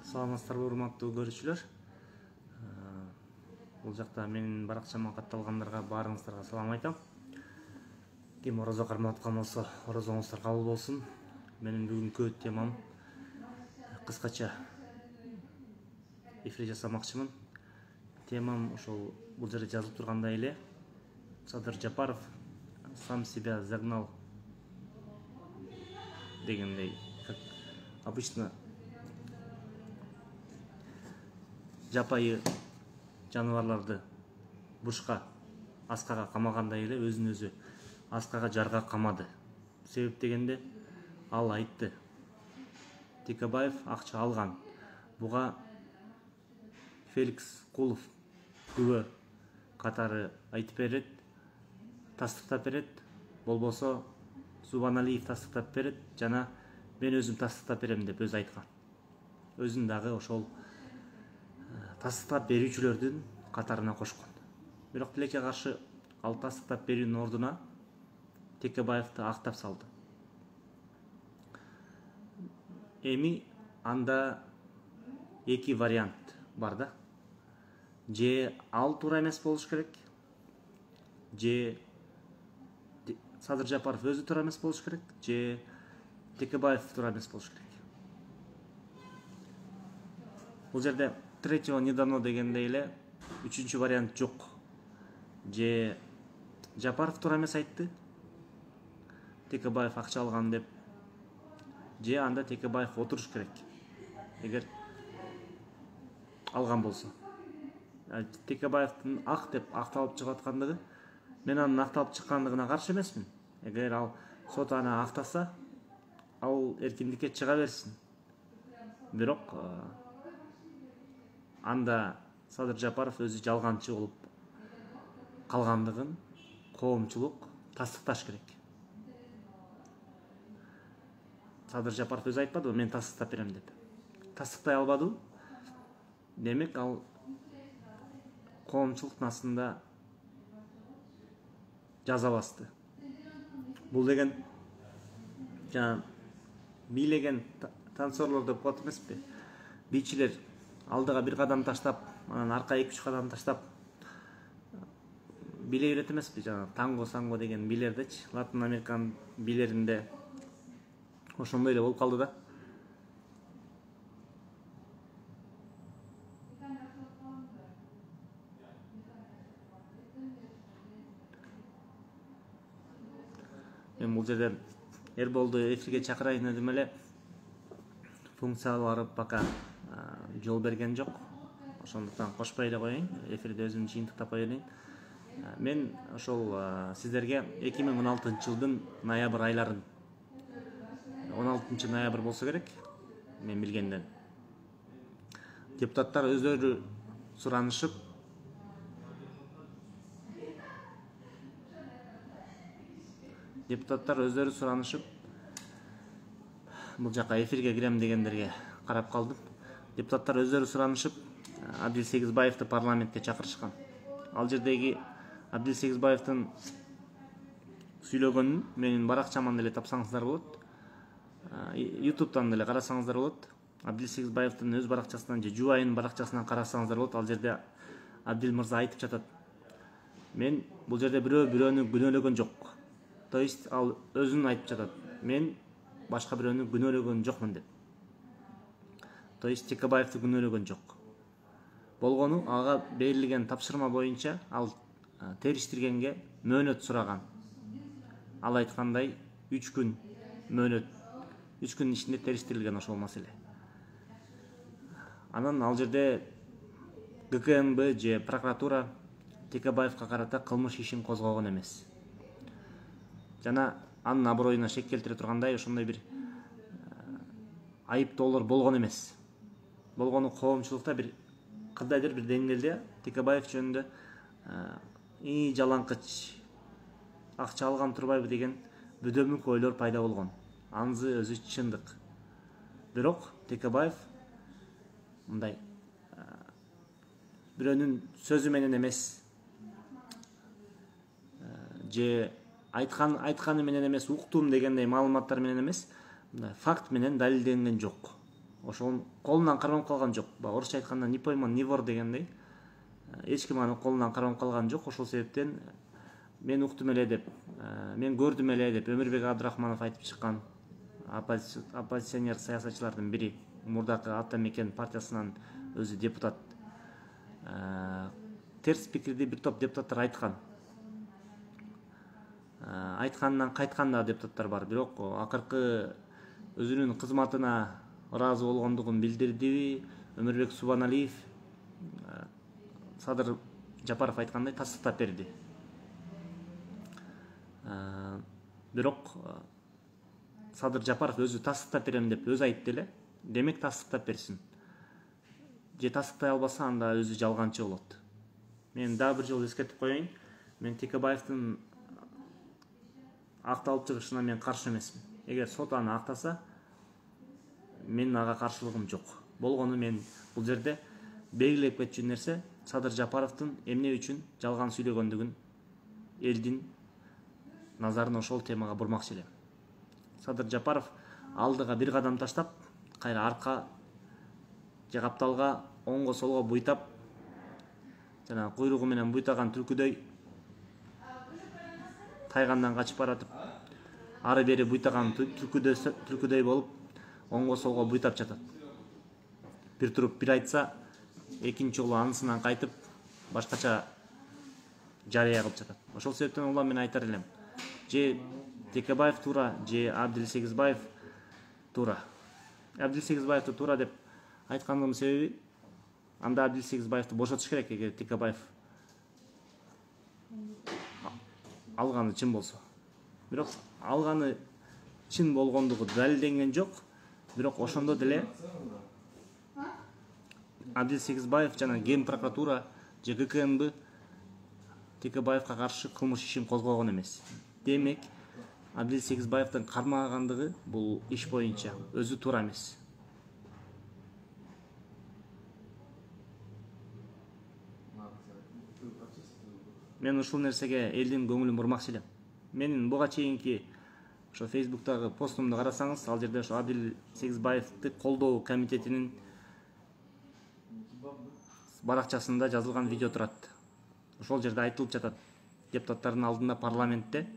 Саламатсыздарбы урматтуу көрүүчүлөр. Бул жакта менин баракчама катталгандарга баарыңыздарга салам айтам. Ким орозо кармап аткан болсо, орозоңуздар кабыл болсун. Менин бүгүнкү темам кыскача эфир жасамакчымын. Темам ошол бул жерде жазылып тургандай эле. Садыр Жапаров сам себя загнал дегендей, как обычно жапайы жаныбарларды бушка, аскага камагандай эле өзүн өзү аскага, жарга камады. Себеп дегенде ал айтты. Текебаев акча алган. Буга Феликс Кулов күбө катары айтып берет, тастыктап берет. Болбосо Зубаналиев тастыктап берет, жана мен өзүм тастыктап берем деп өзү айткан. Өзүн дагы ошол тастыктап берүүчүлөрдүн катарына кошкон. Бирок тилекке каршы ал тастыктап берүүнүн ордуна Текебаевди актап салды. Эми анда эки вариант бар да. Же ал туура эмес болуш керек, же Садыр Жапаров өзү туура эмес болуш керек, же Текебаев туура эмес болуш керек. Бул жерде третьего не дано дегендей эле үчүнчү вариант жок. Же Жапаров туура эмес айтты, Текебаев акча алган деп, же анда Текебаев отуруш керек. Эгер алган болсо. Текебаевдин ак деп акталып чыгып аткандыгы, мен анын акталып чыккандыгына каршы эмесмин. Эгер ал сот аны актаса, ал эркиндикке чыга берсин. Бирок анда Садыр Жапаров өзү жалганчы болуп калгандыгын коомчулук тастыкташ керек. Садыр Жапаров өзү айтпадыбы, мен тастыктап берем деп. Тастыктай албады. Демек ал коомчулуктун астында жаза басты. Бул деген жана бийлеген танцорлор деп коет эмеспи? Бийчилер алдыга бир кадам таштап, анан аркага 2-3 кадам таштап билей берет эмеспи? Жана танго-санго деген бийлердечи, Латын Американын бийлеринде ошондой эле болуп калды да. Мен бул жерде Эрболду эфирге чакырайын дедим эле. Функциялары пока жол берген жок. Ошондуктан кошпой эле коеюн, эфирде өзүм жыйынтыктап коеюн. Мен ошол сиздерге 2016-жылдын ноябрь айларын, 16-ноябрь болсо керек, мен билгенден, депутаттар өздөрү суранышып, бул жака эфирге кирем дегендерге карап калдым. Депутаттар өздөрү суранышып, Абдил Сегизбаевди парламентке чакырышкан. Ал жердеги Абдил Сегизбаевдин сүйлөгөнүн менин баракчаман деле тапсаңыздар болот. YouTube'дан деле карасаңыздар болот. Абдил Сегизбаевдин өз баракчасынан же Жубайынын баракчасынан карасаңыздар болот. Ал жерде Абдил мырза айтып жатат. Мен бул жерде бирөөнү күнөөлөгөн жок. То есть ал өзүн айтып жатат. Мен башка бирөөнү күнөөлөгөн жокмун деп. То есть Текебаевди күнөөлөгөн жок. Болгону ага берилген тапшырма боюнча ал териштиргенге мөөнөт сураган. Ал айткандай 3 күн мөөнөт, 3 күнүн ичинде териштирилген ошол маселе. Анан ал жерде ГКМБ же прокуратура Текебаевга карата кылмыш ишин козгогон эмес. Жана анын аброюна шек келтире тургандай ошондой бир айыптоолор болгон эмес. Болгону коомчулукта бир кандайдыр бир деңгээлде Текебаев жөнүндө жалаңкыч, акча алган турбайбы деген бүдөмүк ойлор пайда болгон. Анысы өзү чындык. Бирок Текебаев мындай бирөөнүн сөзү менен эмес, же айтканы менен эмес, уктум дегендей маалыматтар менен эмес, факт менен далилденген жок. ошонун колунан кармап калган жок. Баягы орусча айтканда не пойман не вор дегендей. Эч ким анын колунан кармап калган жок. Ошол себептен мен уктум эле деп, мен көрдүм эле деп Өмүрбек Абдрахманов айтып чыккан оппозиционер саясатчылардын бири, мурдакы Ата Мекен партиясынан өзү депутат. Терс пикирди бир топ депутаттар айткан. Айткандан кайткан да депутаттар бар, бирок акыркы өзүнүн кызматына ыраазы болгондугун билдирди. Өмүрбек Субаналиев Садыр Жапаров айткандай тастыктап берди. Бирок Садыр Жапаров өзү тастыктап берем деп өзү айтты эле. Демек тастыктап берсин. Же тастыктай албаса анда өзү жалганчы болот. Мен дагы бир жолу эскертип коеюн. Мен Текебаевдин акталып чыгышына мен каршы эмесмин. Эгер сот аны актаса, менин ага каршылыгым жок. Болгону мен бул жерде белгилеп кетчү нерсе Садыр Жапаровдун эмне үчүн жалган сүйлөгөндүгүн элдин назарын ошол темага бурмакчы элем. Садыр Жапаров алдыга бир кадам таштап, кайра арка же капталга оңго солго буйтап, жана куйругу менен буйтаган түлкүдөй тайгандан качып баратып, ары бери буйтаган түлкүдөй болуп, оңго солго буйтап жатат. Бир туруп бир айтса, экинчи жолу анысынан кайтып, башкача жарыя кылып жатат. Ошол себептен улам мен айтар элем. Же Текебаев туура, же Абдил Сегизбаев туура. Абдил Сегизбаевди туура деп айткандыгымдын себеби, анда Абдил Сегизбаевди бошотуш керек эгер Текебаев алганы чын болсо. Бирок алганы чын болгондугу далилденген жок. Бирок ошондо деле Абдил Сегизбаев жана Ген прокуратура же ГКНБ Текебаевга каршы кылмыш ишин козгогон эмес. Демек, Абдил Сегизбаевдин кармагандыгы бул иш боюнча өзү туура эмес. Мен ушул нерсеге элдин көңүлүн бурмакчы элем. Менин буга чейинки ошо Facebook'тагы постумду карасаңыз, ал жерде ошо Абдил Сегизбаевди колдоо комитетинин баракчасында жазылган видео турат. Ошол жерде айтылып жатат. Депутаттардын алдында парламентте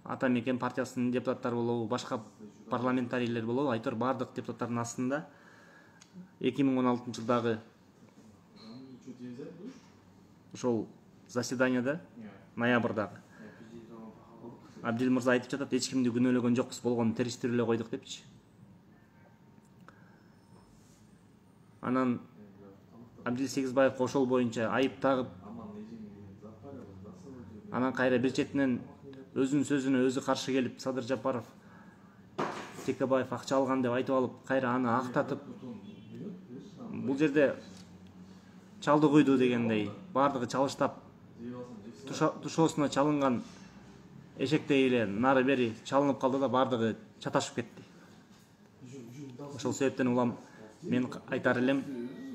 Ата Мекен партиясынын депутаттары болобу, башка парламентарийлер болобу, айтор бардык депутаттардын астында 2016 жылдагы ошол заседанияда, ноябрдагы Абдил мырза айтып жатат, эч кимди күнөөлөгөн жокпуз, болгону териштирип эле койдук депчи. Анан Абдил Сегизбаевга ошол боюнча айып тагып, анан кайра бир четинен өзүнүн сөзүнө өзү каршы келип, Садыр Жапаров Текебаев акча алган деп айтып алып, кайра аны актатып, бул жерде чалды куйду дегендей, бардыгы чалыштап, тушоосуна чалынган эшектей эле нары бери чалынып калды да бардыгы чаташып кетти. Ошол себептен улам мен айтар элем,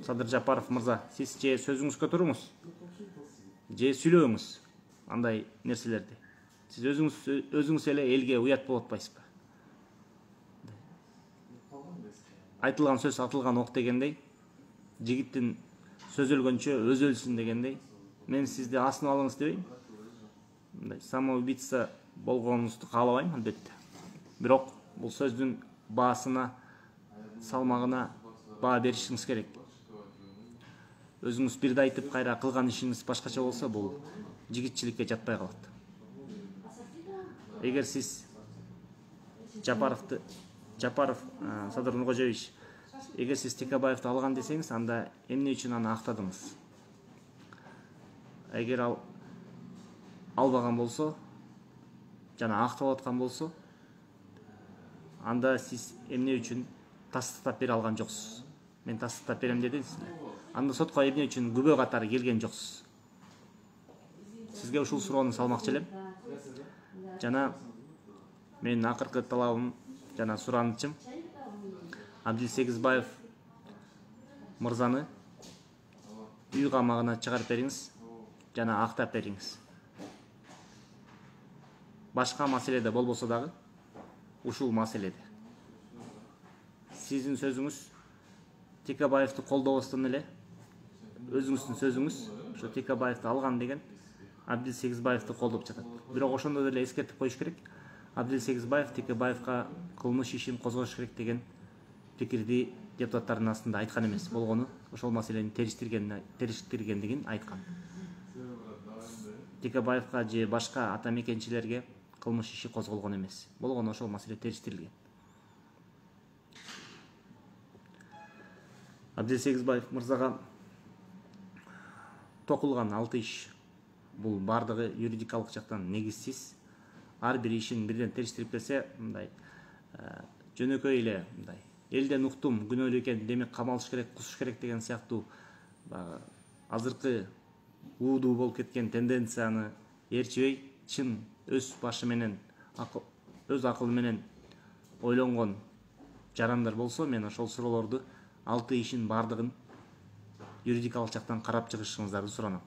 Садыр Жапаров мырза, сиз же сөзүңүзгө туруңуз, же сүйлөңүз андай нерселерди. Сиз өзүңүз эле элге уят болуп атпайсызбы? Айтылган сөз атылган ок дегендей, жигиттин сөз өлгөнчө өзү өлсүн дегендей, мен сизди асынып алыңыз дебейм. Мындай самоубийца болгонуңузду каалабайм албетте. Бирок бул сөздүн баасына, салмагына баа беришиңиз керек. Өзүңүз бирди айтып, кайра кылган ишиңиз башкача болсо, бул жигитчиликке жатпай калат. Эгер сиз Жапаров Садыр Нуркожоевич, эгер сиз Текебаевди алган десеңиз, анда эмне үчүн аны актадыңыз? Эгер ал албаган болсо, жана акталып аткан болсо, анда сиз эмне үчүн тастыктап бере алган жоксуз? Мен тастыктап берем дедиңиз. Анда сотко эмне үчүн күбө катары келген жоксуз? Сизге ушул суроону салмакчы элем. Жана менин акыркы талабым жана суранычым, Абдил Сегизбаев мырзаны үй камагына чыгарып бериңиз жана актап бериңиз. Башка маселеде болбосо дагы, ушул маселеде сиздин сөзүңүз Текебаевди колдобостон эле өзүңүздүн сөзүңүз ошо Текебаевди алган деген Абдил Сегизбаевди колдоп жатат. Бирок ошондо деле эскертип коюш керек. Абдил Сегизбаев Текебаевга кылмыш ишин козгош керек деген пикирди депутаттардын астында айткан эмес. Болгону ошол маселени териштиргендигин айткан. Текебаевга же башка ата мекенчилерге кылмыш иши козголгон эмес. Болгону ошол маселе териштирилген. Абдил Сегизбаев мырзага токулган 6 иш бул бардыгы юридикалык жактан негизсиз. Ар бир ишин бирден териштирип берсе, мындай жөнөкөй эле мындай элден уктум, күнөөлүү экен, демек камалыш керек, кусуш керек деген сыяктуу азыркы уудуу болуп кеткен тенденцияны ээрчибей, чын өз башы менен, өз акылы менен ойлонгон жарандар болсо, мен ошол суроолорду 6 ишин бардыгын юридикалык жактан карап чыгышыңыздарды суранам.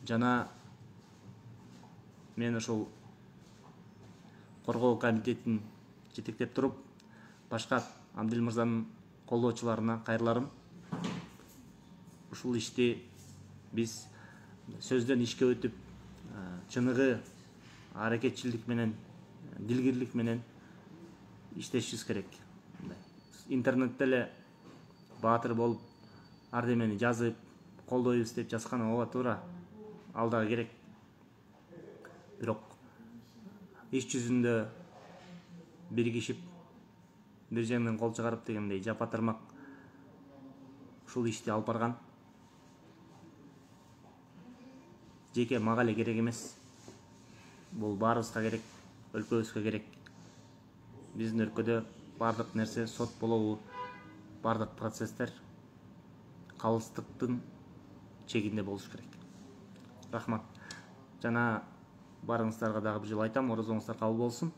Жана мен ошол коргоо комитетин жетектеп туруп, башка Абдил мырзанын колдоочуларына кайрыларым. Ушул ишти биз сөздөн ишке өтүп, чыныгы аракетчилдик менен, дилгирлик менен иштешибиз керек. Интернетте эле баатыр болуп, ардемени жазып, колдойбуз деп жазган ооба туура, ал дагы керек. Бирок иш жүзүндө биригишип, бир жеңден кол чыгарып дегендей жапа тармак ушул ишти алып барган. Жеке мага эле керек эмес. Бул баарыбызга керек, өлкөбүзгө керек. Биздин өлкөдө бардык нерсе сот болобу, бардык процесстер калыстыктын чегинде болуш керек. Рахмат. Жана барыңыздарга дагы бир жолу айтам, орозоңуздар кабыл болсун.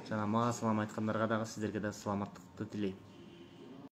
Жана мага салам айткандарга дагы, сиздерге да саламаттыкты тилейм.